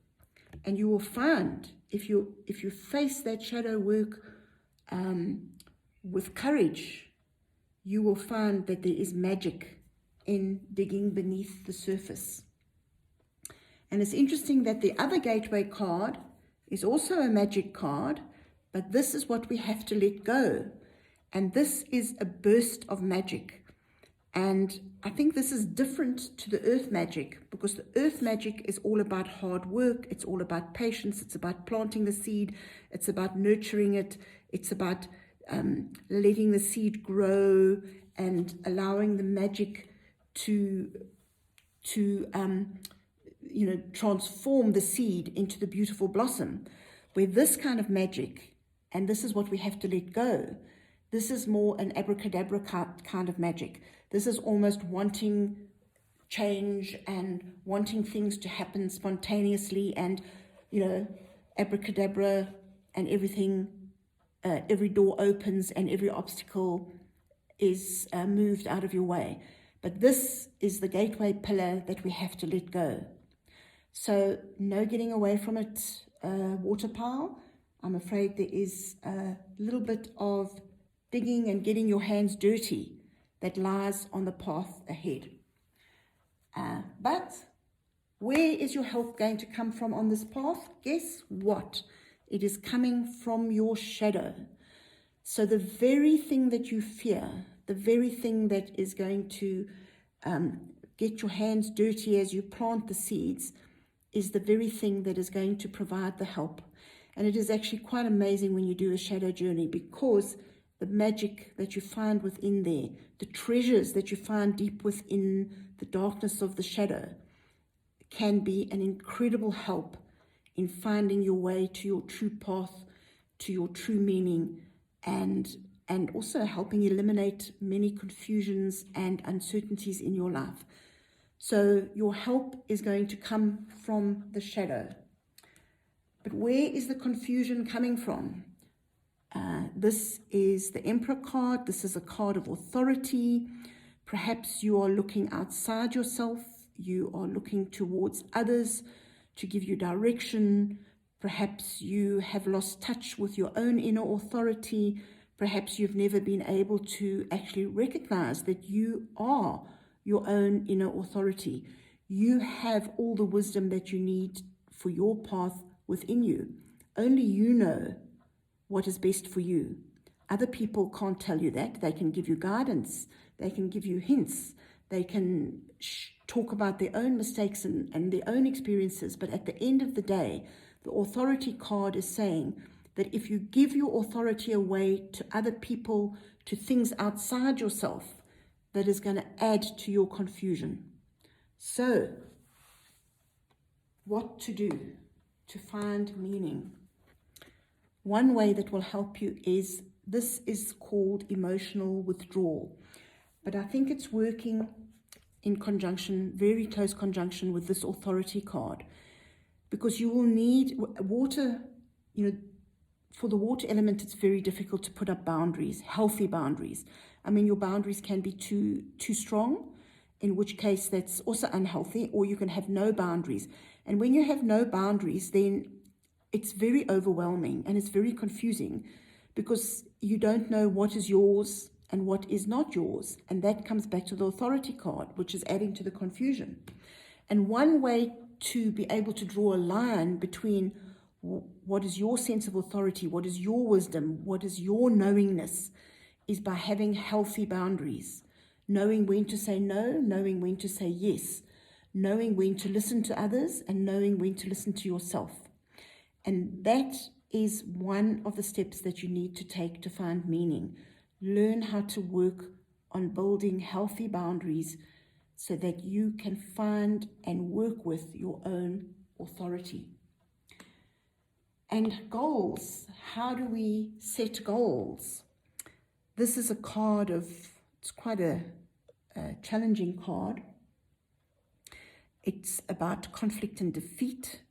And you will find, if you face that shadow work with courage, you will find that there is magic in digging beneath the surface. And it's interesting that the other gateway card is also a magic card, but this is what we have to let go. And this is a burst of magic. And I think this is different to the earth magic, because the earth magic is all about hard work. It's all about patience. It's about planting the seed. It's about nurturing it. It's about letting the seed grow and allowing the magic to transform the seed into the beautiful blossom. Where this kind of magic, and this is what we have to let go, this is more an abracadabra kind of magic. This is almost wanting change and wanting things to happen spontaneously, and, abracadabra, and everything, every door opens and every obstacle is moved out of your way. But this is the gateway pillar that we have to let go. So no getting away from it, water power. I'm afraid there is a little bit of digging and getting your hands dirty that lies on the path ahead. But where is your help going to come from on this path? Guess what? It is coming from your shadow. So the very thing that you fear, the very thing that is going to get your hands dirty as you plant the seeds, is the very thing that is going to provide the help. And it is actually quite amazing when you do a shadow journey, because the magic that you find within there, the treasures that you find deep within the darkness of the shadow, can be an incredible help in finding your way to your true path, to your true meaning, and also helping eliminate many confusions and uncertainties in your life. So your help is going to come from the shadow. But where is the confusion coming from? This is the Emperor card. This is a card of authority. Perhaps you are looking outside yourself. You are looking towards others to give you direction. Perhaps you have lost touch with your own inner authority. Perhaps you've never been able to actually recognize that you are your own inner authority. You have all the wisdom that you need for your path within you. Only you know what is best for you. Other people can't tell you that. They can give you guidance. They can give you hints. They can talk about their own mistakes and their own experiences. But at the end of the day, the authority card is saying that if you give your authority away to other people, to things outside yourself, that is going to add to your confusion. So, what to do to find meaning? One way that will help you is, this is called emotional withdrawal. But I think it's working in conjunction, very close conjunction with this authority card. Because you will need water, for the water element, it's very difficult to put up boundaries, healthy boundaries. I mean, your boundaries can be too strong, in which case that's also unhealthy, or you can have no boundaries. And when you have no boundaries, then it's very overwhelming and it's very confusing, because you don't know what is yours and what is not yours. And that comes back to the authority card, which is adding to the confusion. And one way to be able to draw a line between what is your sense of authority, what is your wisdom, what is your knowingness, is by having healthy boundaries. Knowing when to say no, knowing when to say yes, knowing when to listen to others, and knowing when to listen to yourself. And that is one of the steps that you need to take to find meaning. Learn how to work on building healthy boundaries so that you can find and work with your own authority. And goals. How do we set goals? This is a card it's quite a challenging card. It's about conflict and defeat.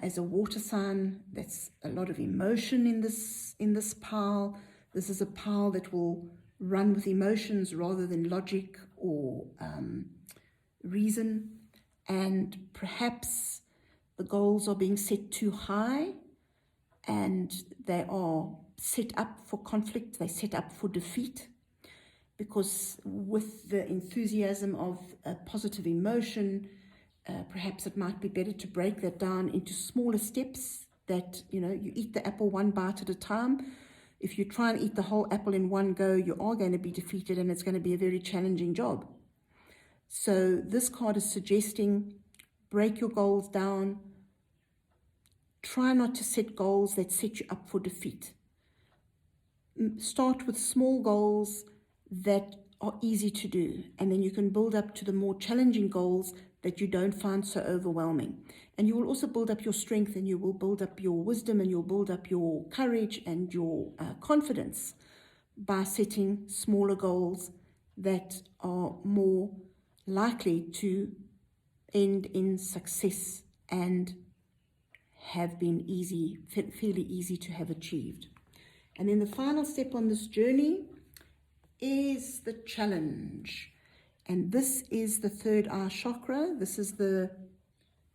As a water sign, that's a lot of emotion in this pile. This is a pile that will run with emotions rather than logic or reason. And perhaps the goals are being set too high, and they are set up for conflict, they're set up for defeat, because with the enthusiasm of a positive emotion, perhaps it might be better to break that down into smaller steps, that, you eat the apple one bite at a time. If you try and eat the whole apple in one go, you are going to be defeated, and it's going to be a very challenging job. So this card is suggesting, break your goals down. Try not to set goals that set you up for defeat. Start with small goals that are easy to do, and then you can build up to the more challenging goals that you don't find so overwhelming. And you will also build up your strength, and you will build up your wisdom, and you'll build up your courage and your confidence by setting smaller goals that are more likely to end in success and have been fairly easy to have achieved. And then the final step on this journey is the challenge. And this is the third eye chakra. This is the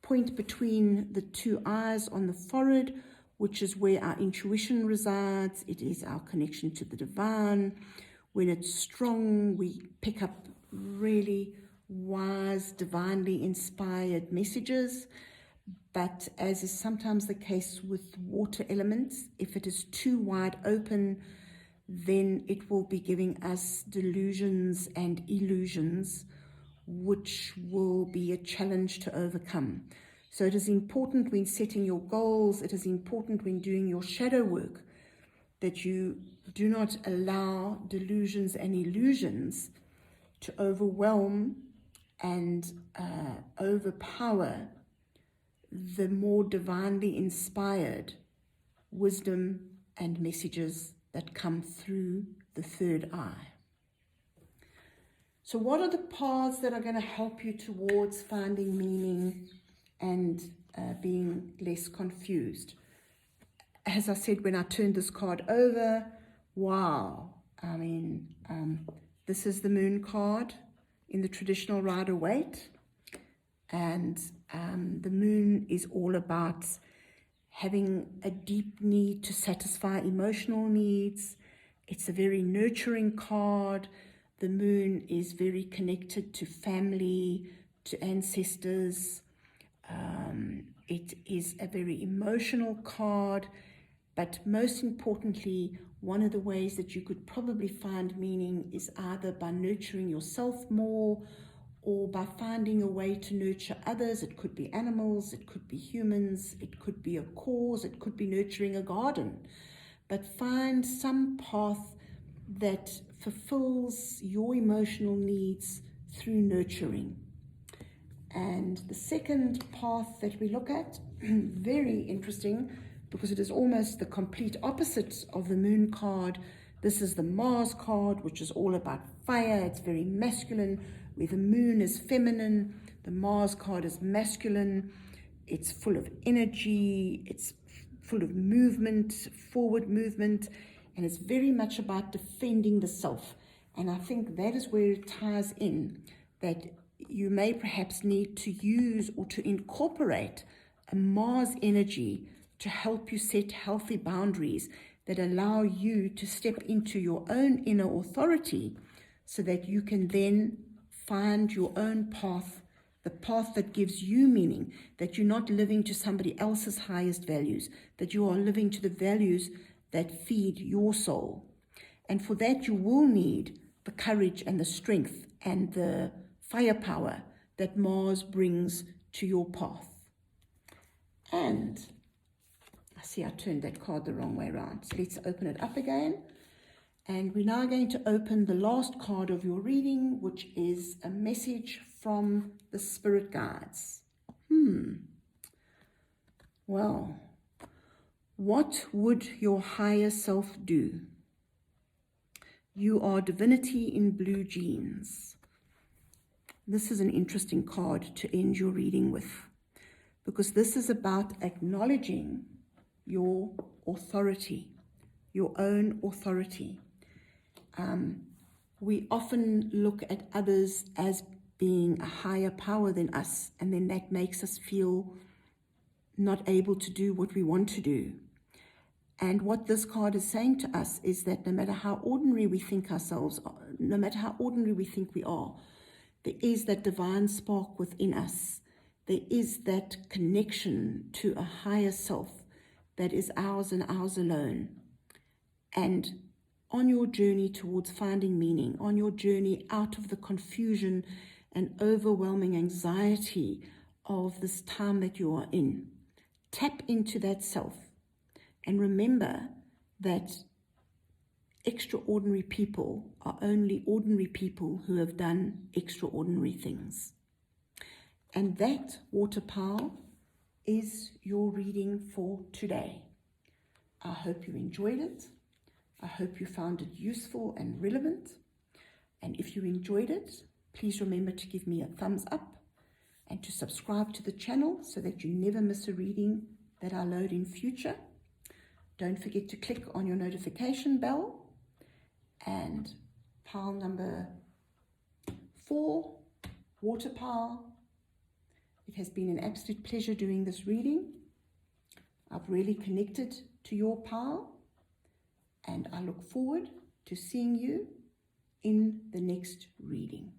point between the two eyes on the forehead, which is where our intuition resides. It is our connection to the divine. When it's strong, we pick up really wise, divinely inspired messages. But as is sometimes the case with water elements, if it is too wide open, then it will be giving us delusions and illusions, which will be a challenge to overcome. So it is important when setting your goals, it is important when doing your shadow work, that you do not allow delusions and illusions to overwhelm and overpower the more divinely inspired wisdom and messages that come through the third eye. So what are the paths that are going to help you towards finding meaning and being less confused? As I said, when I turned this card over, wow, I mean, this is the moon card in the traditional Rider-Waite. And the moon is all about having a deep need to satisfy emotional needs. It's a very nurturing card. The moon is very connected to family, to ancestors. It is a very emotional card. But most importantly, one of the ways that you could probably find meaning is either by nurturing yourself more or by finding a way to nurture others. It could be animals, it could be humans, it could be a cause, it could be nurturing a garden. But find some path that fulfills your emotional needs through nurturing. And the second path that we look at, very interesting, because it is almost the complete opposite of the moon card. This is the Mars card, which is all about fire. It's very masculine, where the moon is feminine. The Mars card is masculine. It's full of energy. It's full of movement, forward movement, and it's very much about defending the self. And I think that is where it ties in, that you may perhaps need to use or to incorporate a Mars energy to help you set healthy boundaries that allow you to step into your own inner authority so that you can then find your own path, the path that gives you meaning, that you're not living to somebody else's highest values, that you are living to the values that feed your soul. And for that, you will need the courage and the strength and the firepower that Mars brings to your path. And I see I turned that card the wrong way around. So let's open it up again. And we're now going to open the last card of your reading, which is a message from the spirit guides. Well, what would your higher self do? You are divinity in blue jeans. This is an interesting card to end your reading with, because this is about acknowledging your authority, your own authority. We often look at others as being a higher power than us, and then that makes us feel not able to do what we want to do. And what this card is saying to us is that no matter how ordinary we think ourselves are, no matter how ordinary we think we are, there is that divine spark within us. There is that connection to a higher self that is ours and ours alone. And on your journey towards finding meaning, on your journey out of the confusion and overwhelming anxiety of this time that you are in, tap into that self and remember that extraordinary people are only ordinary people who have done extraordinary things. And that, water pile, is your reading for today. I hope you enjoyed it. I hope you found it useful and relevant. And if you enjoyed it, please remember to give me a thumbs up and to subscribe to the channel so that you never miss a reading that I load in future. Don't forget to click on your notification bell. And pile number 4, water pile. It has been an absolute pleasure doing this reading. I've really connected to your power, and I look forward to seeing you in the next reading.